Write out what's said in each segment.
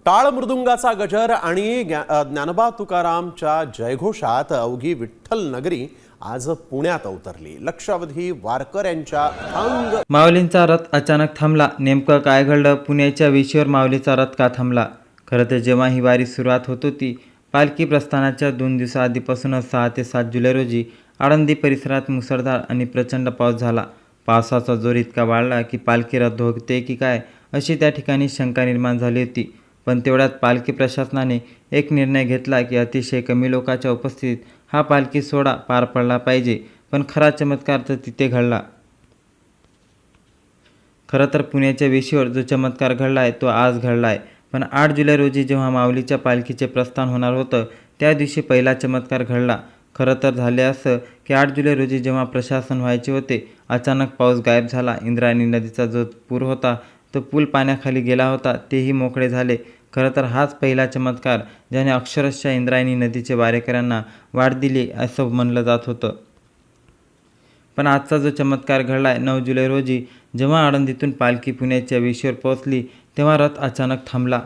टाळ मृदुंगाचा गजर आणि ज्ञानोबा तुकारामच्या जयघोषात अवघी विठ्ठल नगरी आज पुण्यात अवतरली। लक्षावधी वारकऱ्यांच्या थांग माऊलींचा रथ अचानक थांबला। नेमकं काय घडलं? पुण्याच्या वेशीवर माऊलीचा रथ का थांबला? खरं तर जेव्हा ही वारी सुरुवात होत होती, पालखी प्रस्थानाच्या 2 दिवसाआधीपासूनच 6 ते 7 जुलै रोजी आळंदी परिसरात मुसळधार आणि प्रचंड पाऊस झाला। पावसाचा जोर इतका वाढला की पालखी रद्द होते की काय अशी त्या ठिकाणी शंका निर्माण झाली होती। पण तेवढ्यात पालखी प्रशासनाने एक निर्णय घेतला की अतिशय कमी लोकांच्या उपस्थितीत हा पालखी सोहळा पार पडला पाहिजे। पण खरा चमत्कार तर तिथे घडला। खरं तर पुण्याच्या वेशीवर जो चमत्कार घडला आहे तो आज घडला आहे। पण 8 जुलै रोजी जेव्हा माऊलीच्या पालखीचे प्रस्थान होणार होतं त्या दिवशी पहिला चमत्कार घडला। खरं तर झाले असं की 8 जुलै रोजी जेव्हा प्रशासन व्हायचे होते, अचानक पाऊस गायब झाला। इंद्रायणी नदीचा जो पूर होता तो पूल पाण्याखाली गेला होता, तेही मोकळे झाले। खरं तर हाच पहिला चमत्कार ज्याने अक्षरशः इंद्रायणी नदीचे वारेकऱ्यांना वाट दिली असं म्हणलं जात होतं। पण आजचा जो चमत्कार घडला आहे 9 जुलै रोजी जेव्हा आळंदीतून पालखी पुण्याच्या वेशीवर पोहोचली तेव्हा रथ अचानक थांबला।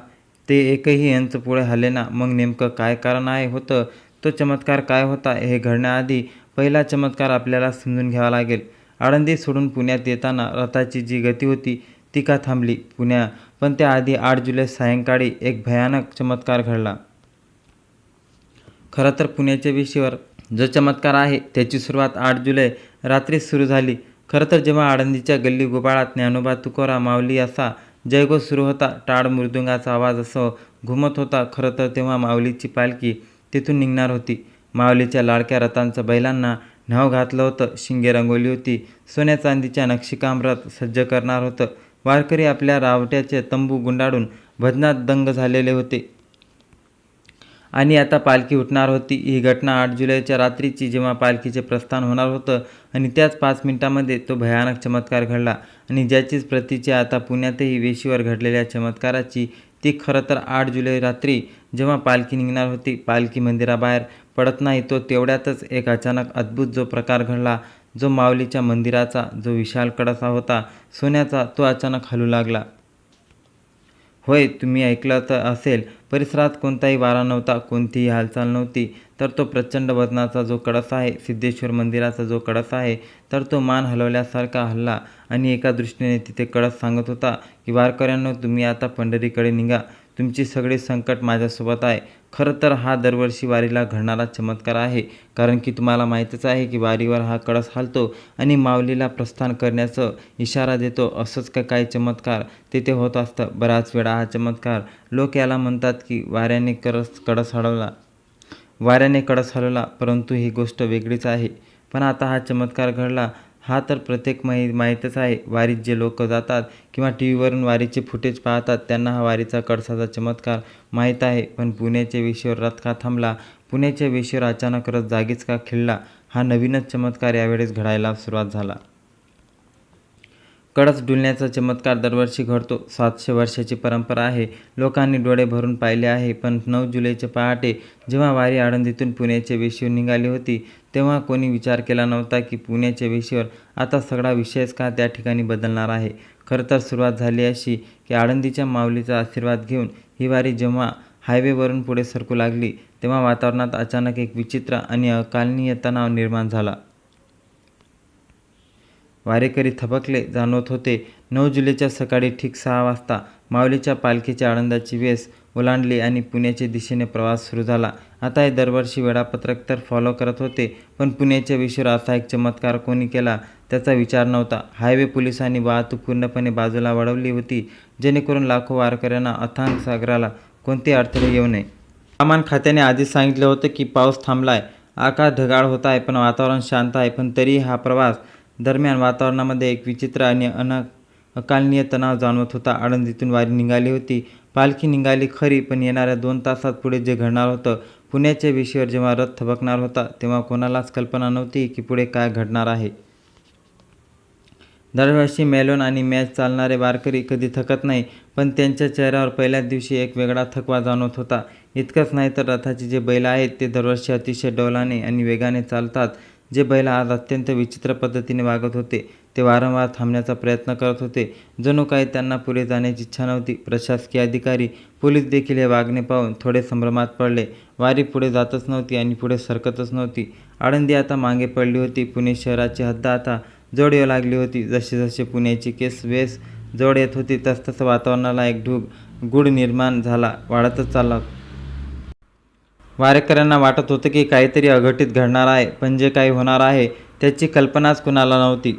ते एकही इंच पुढे हलेना। मग नेमकं काय कारण होतं? तो चमत्कार काय होता? हे घडण्याआधी पहिला चमत्कार आपल्याला समजून घ्यावा लागेल। आळंदी सोडून पुण्यात येताना रथाची जी गती होती ती का थांबली? पण त्याआधी 8 जुलै सायंकाळी एक भयानक चमत्कार घडला। खरं तर पुण्याच्या वेशीवर जो चमत्कार आहे त्याची सुरुवात 8 जुलै रात्री सुरू झाली। खरं तर जेव्हा आळंदीच्या गल्ली गोबाळात ज्ञानोबा तुकाराम माऊली असा जयघोष सुरू होता, टाळ मृदुंगाचा आवाज असं घुमत होता, खरं तर तेव्हा माऊलीची पालखी तिथून निघणार होती। माऊलीच्या लाडक्या रथांचं बैलांना नाव घातलं होतं, शिंगे रंगवली होती, सोन्या चांदीच्या नक्षीकाम रथ सज्ज करणार होतं। वारकरी आपल्या रावट्याचे तंबू गुंडाळून भजनात दंग झालेले होते। आणि आता पालखी उठणार होती। ही घटना 8 जुलैच्या रात्रीची जेव्हा पालखीचे प्रस्थान होणार होतं आणि त्याच 5 मिनिटांमध्ये तो भयानक चमत्कार घडला आणि ज्याचीच प्रतीची आता पुण्यातही वेशीवर घडलेल्या चमत्काराची ती खरं तर 8 जुलै रात्री जेव्हा पालखी निघणार होती, पालखी मंदिराबाहेर पडत नाही तो तेवढ्यातच एक अचानक अद्भुत जो प्रकार घडला। जो माऊलीच्या मंदिराचा जो विशाल कळस होता सोन्याचा तो अचानक हलू लागला। होय, तुम्ही ऐकलं तर असेल, परिसरात कोणताही वारा नव्हता, कोणतीही हालचाल नव्हती। तर तो प्रचंड वजनाचा जो कळस आहे, सिद्धेश्वर मंदिराचा जो कळस आहे, तर तो मान हलवल्यासारखा हलला आणि एका दृष्टीने तिथे कळस सांगत होता की वारकऱ्यांनो, तुम्ही आता पंढरीकडे निघा, तुमची सगळी संकट माझ्यासोबत आहे। खरं तर हा दरवर्षी वारीला घडणारा चमत्कार आहे, कारण की तुम्हाला माहीतच आहे की वारीवर हा कळस हलतो आणि माऊलीला प्रस्थान करण्याचा इशारा देतो। असंच काही चमत्कार तिथे होत असतं। बराच वेळा हा चमत्कार लोक याला म्हणतात की वाऱ्याने कळस हलवला, परंतु ही गोष्ट वेगळीच आहे। पण आता हा चमत्कार घडला हा तर प्रत्येक माहीतच आहे। वारीत जे लोक जातात किंवा टीव्हीवरून वारीचे फुटेज पाहतात त्यांना हा वारीचा कळसाचा चमत्कार माहीत आहे। पण पुण्याच्या वेशीवर रथ का थांबला? पुण्याच्या वेशीवर अचानक रथ जागीच का खिळला? हा नवीनच चमत्कार यावेळेस घडायला सुरुवात झाला। कळस डुलण्याचा चमत्कार दरवर्षी घडतो। 700 वर्षाची परंपरा आहे, लोकांनी डोळे भरून पाहिले आहे। पण 9 जुलैच्या पहाटे जेव्हा वारी आळंदीतून पुण्याच्या वेशीवर निघाली होती तेव्हा कोणी विचार केला नव्हता की पुण्याच्या वेशीवर आता सगळा विषयच का त्या ठिकाणी बदलणार आहे। खरं तर सुरुवात झाली अशी की आळंदीच्या माऊलीचा आशीर्वाद घेऊन ही वारी जेव्हा हायवेवरून पुढे सरकू लागली तेव्हा वातावरणात अचानक एक विचित्र आणि अकालनीय तणाव निर्माण झाला। वारेकरी थबकले जाणवत होते। 9 जुलैच्या सकाळी ठीक 6 वाजता माऊलीच्या पालखीची आळंदाची वेस ओलांडली आणि पुण्याच्या दिशेने प्रवास सुरू झाला। आता हे दरवर्षी वेळापत्रक तर फॉलो करत होते, पण पुण्याच्या वेशीवर असा एक चमत्कार कोणी केला त्याचा विचार नव्हता। हायवे पोलिसांनी वाहतूक पूर्णपणे बाजूला वळवली होती, जेणेकरून लाखो वारकऱ्यांना अथांग सागराला कोणते अडथळे येऊ नये। हवामान खात्याने आधीच सांगितलं होतं की पाऊस थांबलाय, आकाश ढगाळ होत आहे, पण वातावरण शांत आहे। पण तरीही हा प्रवास दरम्यान वातावरणामध्ये एक विचित्र आणि अकालनीय तणाव जाणवत होता। आळंदीतून वारी निघाली होती, पालखी निघाली खरी, पण येणाऱ्या 2 तासात पुढे जे घडणार होतं, पुण्याच्या वेशीवर जेव्हा रथ थबकणार होता तेव्हा कोणालाच कल्पना नव्हती की पुढे काय घडणार आहे। दरवर्षी मेलोन आणि मॅच चालणारे वारकरी कधी थकत नाही, पण त्यांच्या चेहऱ्यावर पहिल्याच दिवशी एक वेगळा थकवा जाणवत होता। इतकंच नाही तर रथाचे जे बैल आहेत ते दरवर्षी अतिशय डौलाने आणि वेगाने चालतात। जे बैल आज अत्यंत विचित्र पद्धतीने वागत होते. ते वारंवार थांबण्याचा प्रयत्न करत होते. जणू काही त्यांना पुढे जाण्याची इच्छा नव्हती. प्रशासकीय अधिकारी, पोलीस देखील हे वागणे पाहून थोडे संभ्रमात पडले. वारी पुढे जातच नव्हती आणि पुढे सरकतच नव्हती. आळंदी आता मागे पडली होती. पुणे शहराची हद्द आता जवळ येऊ लागली होती. जसे जसे पुण्याची वेस जवळ येत होती तसतसं वातावरणाला एक गूढ निर्माण झाला वाढतच चालला. वारेकऱ्यांना वाटत होतं की काहीतरी अघटित घडणार आहे, पण जे काही होणार आहे त्याची कल्पनाच कुणाला नव्हती.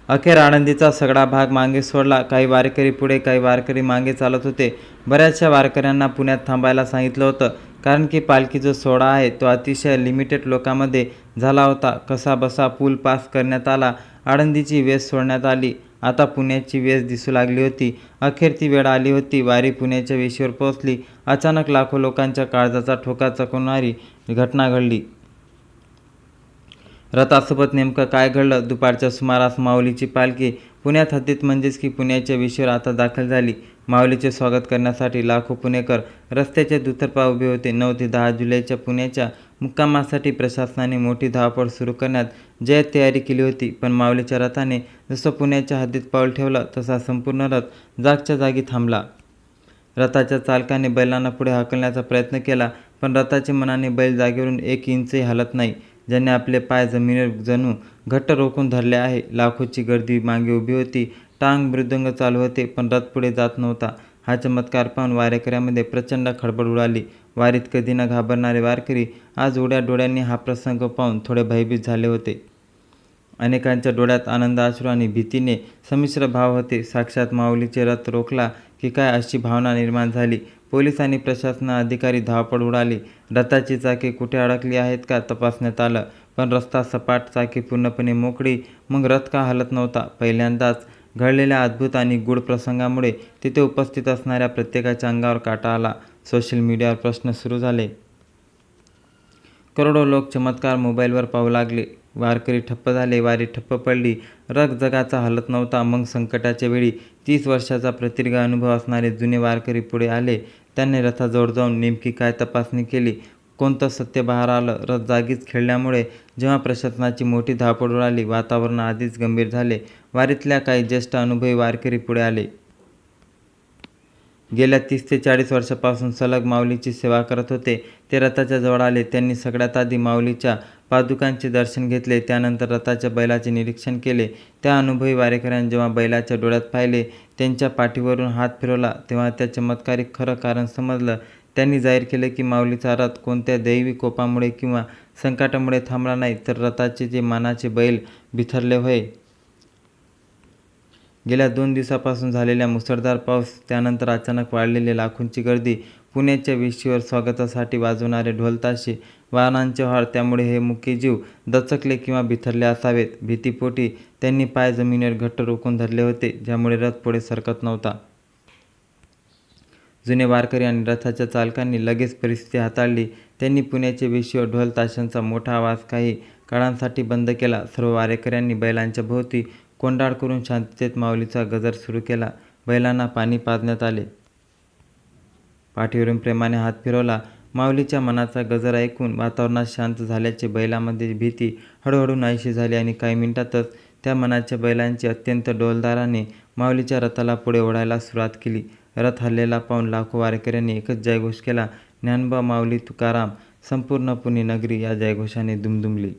अखेर आळंदीचा सगळा भाग मागे सोडला. काही वारकरी पुढे, काही वारकरी मागे चालत होते. बऱ्याचशा वारकऱ्यांना पुण्यात थांबायला सांगितलं होतं, कारण की पालखी जो सोहळा आहे तो अतिशय लिमिटेड लोकांमध्ये झाला होता. कसाबसा पूल पास करण्यात आला. आळंदीची वेस सोडण्यात आली. आता पुण्याची वेस दिसू लागली होती. अखेर ती वेळ आली होती. वारी पुण्याच्या वेशीवर पोहोचली. अचानक लाखो लोकांच्या काळजाचा ठोका चकवणारी घटना घडली. रथासोबत नेमकं काय घडलं? दुपारच्या सुमारास माऊलीची पालखी पुण्यात हद्दीत म्हणजेच की पुण्याच्या वेशीवर आता दाखल झाली. माऊलीचे स्वागत करण्यासाठी लाखो पुणेकर रस्त्याच्या दुतर्फा उभे होते. 9 ते 10 जुलैच्या पुण्याच्या मुक्कामासाठी प्रशासनाने मोठी धावपळ सुरू करण्यात जय्यत तयारी केली होती. पण माऊलीच्या रथाने जसं पुण्याच्या हद्दीत पाऊल ठेवलं तसा संपूर्ण रथ जागच्या जागी थांबला. रथाच्या चालकाने बैलांना पुढे हाकलण्याचा प्रयत्न केला, पण रथाचे मनाने बैल जागेवरून 1 इंचही हलत नाही. ज्यांनी आपले पाय जमिनीवर जणू घट्ट रोखून धरले आहे. लाखोची गर्दी मागे उभी होती. टांग मृदंग चालू होते, पण रथ पुढे जात नव्हता. हा चमत्कार पाहून वारेकऱ्यांमध्ये प्रचंड खळबळ उडाली. वारीत कधी न घाबरणारे वारकरी आज उघड्या डोळ्यांनी हा प्रसंग पाहून थोडे भयभीत झाले होते. अनेकांच्या डोळ्यात आनंद, अश्रू आणि भीतीने संमिश्र भाव होते. साक्षात माऊलीचे रथ रोखला की काय अशी भावना निर्माण झाली. पोलीस आणि प्रशासन अधिकारी धावपळ उडाली. रथाची चाके कुठे अडकली आहेत का तपासण्यात आलं, पण रस्ता सपाट, चाके पूर्णपणे मोकळी. मग रथ का हलत नव्हता? पहिल्यांदाच घडलेल्या अद्भुत आणि गूढ प्रसंगामुळे तिथे उपस्थित असणाऱ्या प्रत्येकाच्या अंगावर काटा आला. सोशल मीडियावर प्रश्न सुरू झाले. करोडो लोक चमत्कार मोबाईलवर पाहू लागले. वारकरी ठप्प झाले. वारी ठप्प पडली. रथ जगाचा हलत नव्हता. मग संकटाच्या वेळी 30 वर्षाचा प्रदीर्घ अनुभव असणारे जुने वारकरी पुढे आले. त्यांनी रथाजवळ जाऊन नेमकी काय तपासणी केली, कोणतं सत्य बाहेर आलं? रथ जागीच खेळल्यामुळे जेव्हा प्रशासनाची मोठी धावपळ उडाली, वातावरण आधीच गंभीर झाले. वारीतल्या काही ज्येष्ठ अनुभवी वारकरी पुढे आले. गेल्या 30 ते 40 वर्षापासून सलग माऊलीची सेवा करत होते. ते रथाच्या जवळ आले. त्यांनी सगळ्यात आधी माऊलीच्या पादुकांचे दर्शन घेतले. त्यानंतर रथाच्या बैलाचे निरीक्षण केले. त्या अनुभवी वारकऱ्यांनी जेव्हा बैलाच्या डोळ्यात पाहिले, त्यांच्या पाठीवरून हात फिरवला, तेव्हा त्या चमत्कारिक खरं कारण समजलं. त्यांनी जाहीर केले की माऊलीचा रथ कोणत्या दैवी कोपामुळे किंवा संकटामुळे थांबला नाही, तर रथाचे जे मानाचे बैल बिथरले होय. गेल्या 2 दिवसापासून झालेल्या मुसळधार पाऊस, त्यानंतर अचानक वाढलेली लाखोंची गर्दी, पुण्याच्या वेशीवर स्वागतासाठी वाजवणारे ढोलताशे, वाहनांचे हॉर्न, त्यामुळे हे मुके जीव दचकले किंवा बिथरले असावेत. भीतीपोटी त्यांनी पाय जमिनीवर घट्ट रोखून धरले होते, ज्यामुळे रथ पुढे सरकत नव्हता. जुने वारकरी आणि रथाच्या चालकांनी लगेच परिस्थिती हाताळली. त्यांनी पुण्याच्या वेशीवर ढोल ताशांचा मोठा आवाज काही काळांसाठी बंद केला. सर्व वारकऱ्यांनी बैलांच्या भोवती कोंडाळ करून शांततेत माऊलीचा गजर सुरू केला. बैलांना पाणी पाजण्यात आले. पाठीवरून प्रेमाने हात फिरवला. माऊलीच्या मनाचा गजर ऐकून वातावरणात शांत झाल्याचे बैलांमध्ये भीती हळूहळू नाहीशी झाली आणि काही मिनिटातच त्या मनाच्या बैलांची अत्यंत डौलदाराने माऊलीच्या रथाला पुढे ओढायला सुरुवात केली. रथ हललेला पाहून लाखो वारकऱ्यांनी एकच जयघोष केला, ज्ञानोबा माऊली तुकाराम. संपूर्ण पुणे नगरी या जयघोषाने दुमदुमली.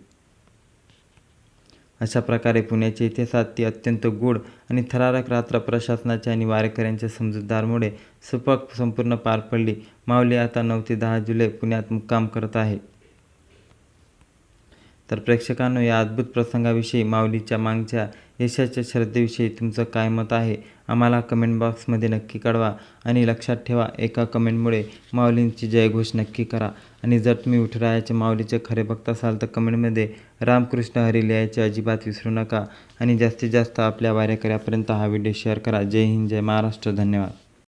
अशा प्रकारे पुण्याच्या इतिहासात ती अत्यंत गूढ आणि थरारक रात्र प्रशासनाच्या आणि वारकऱ्यांच्या समजूतदारमुळे सुपक संपूर्ण पार पडली. माऊली आता 9 ते 10 जुलै पुण्यात मुक्काम करत आहे. तर प्रेक्षकांनो, या अद्भुत प्रसंगाविषयी, माऊलीच्या मागच्या यशाच्या श्रद्धेविषयी तुमचं काय मत आहे? आम्हाला कमेंट बॉक्समध्ये नक्की कळवा. आणि लक्षात ठेवा, एका कमेंटमुळे माऊलींची जयघोष नक्की करा. आणि जर तुम्ही विठुरायाचे माऊलीचे खरे भक्त असाल तर कमेंटमध्ये रामकृष्ण हरी लिहायचे अजिबात विसरू नका. आणि जास्तीत जास्त आपल्या वारकऱ्यापर्यंत हा व्हिडिओ शेअर करा. जय हिंद, जय महाराष्ट्र. धन्यवाद.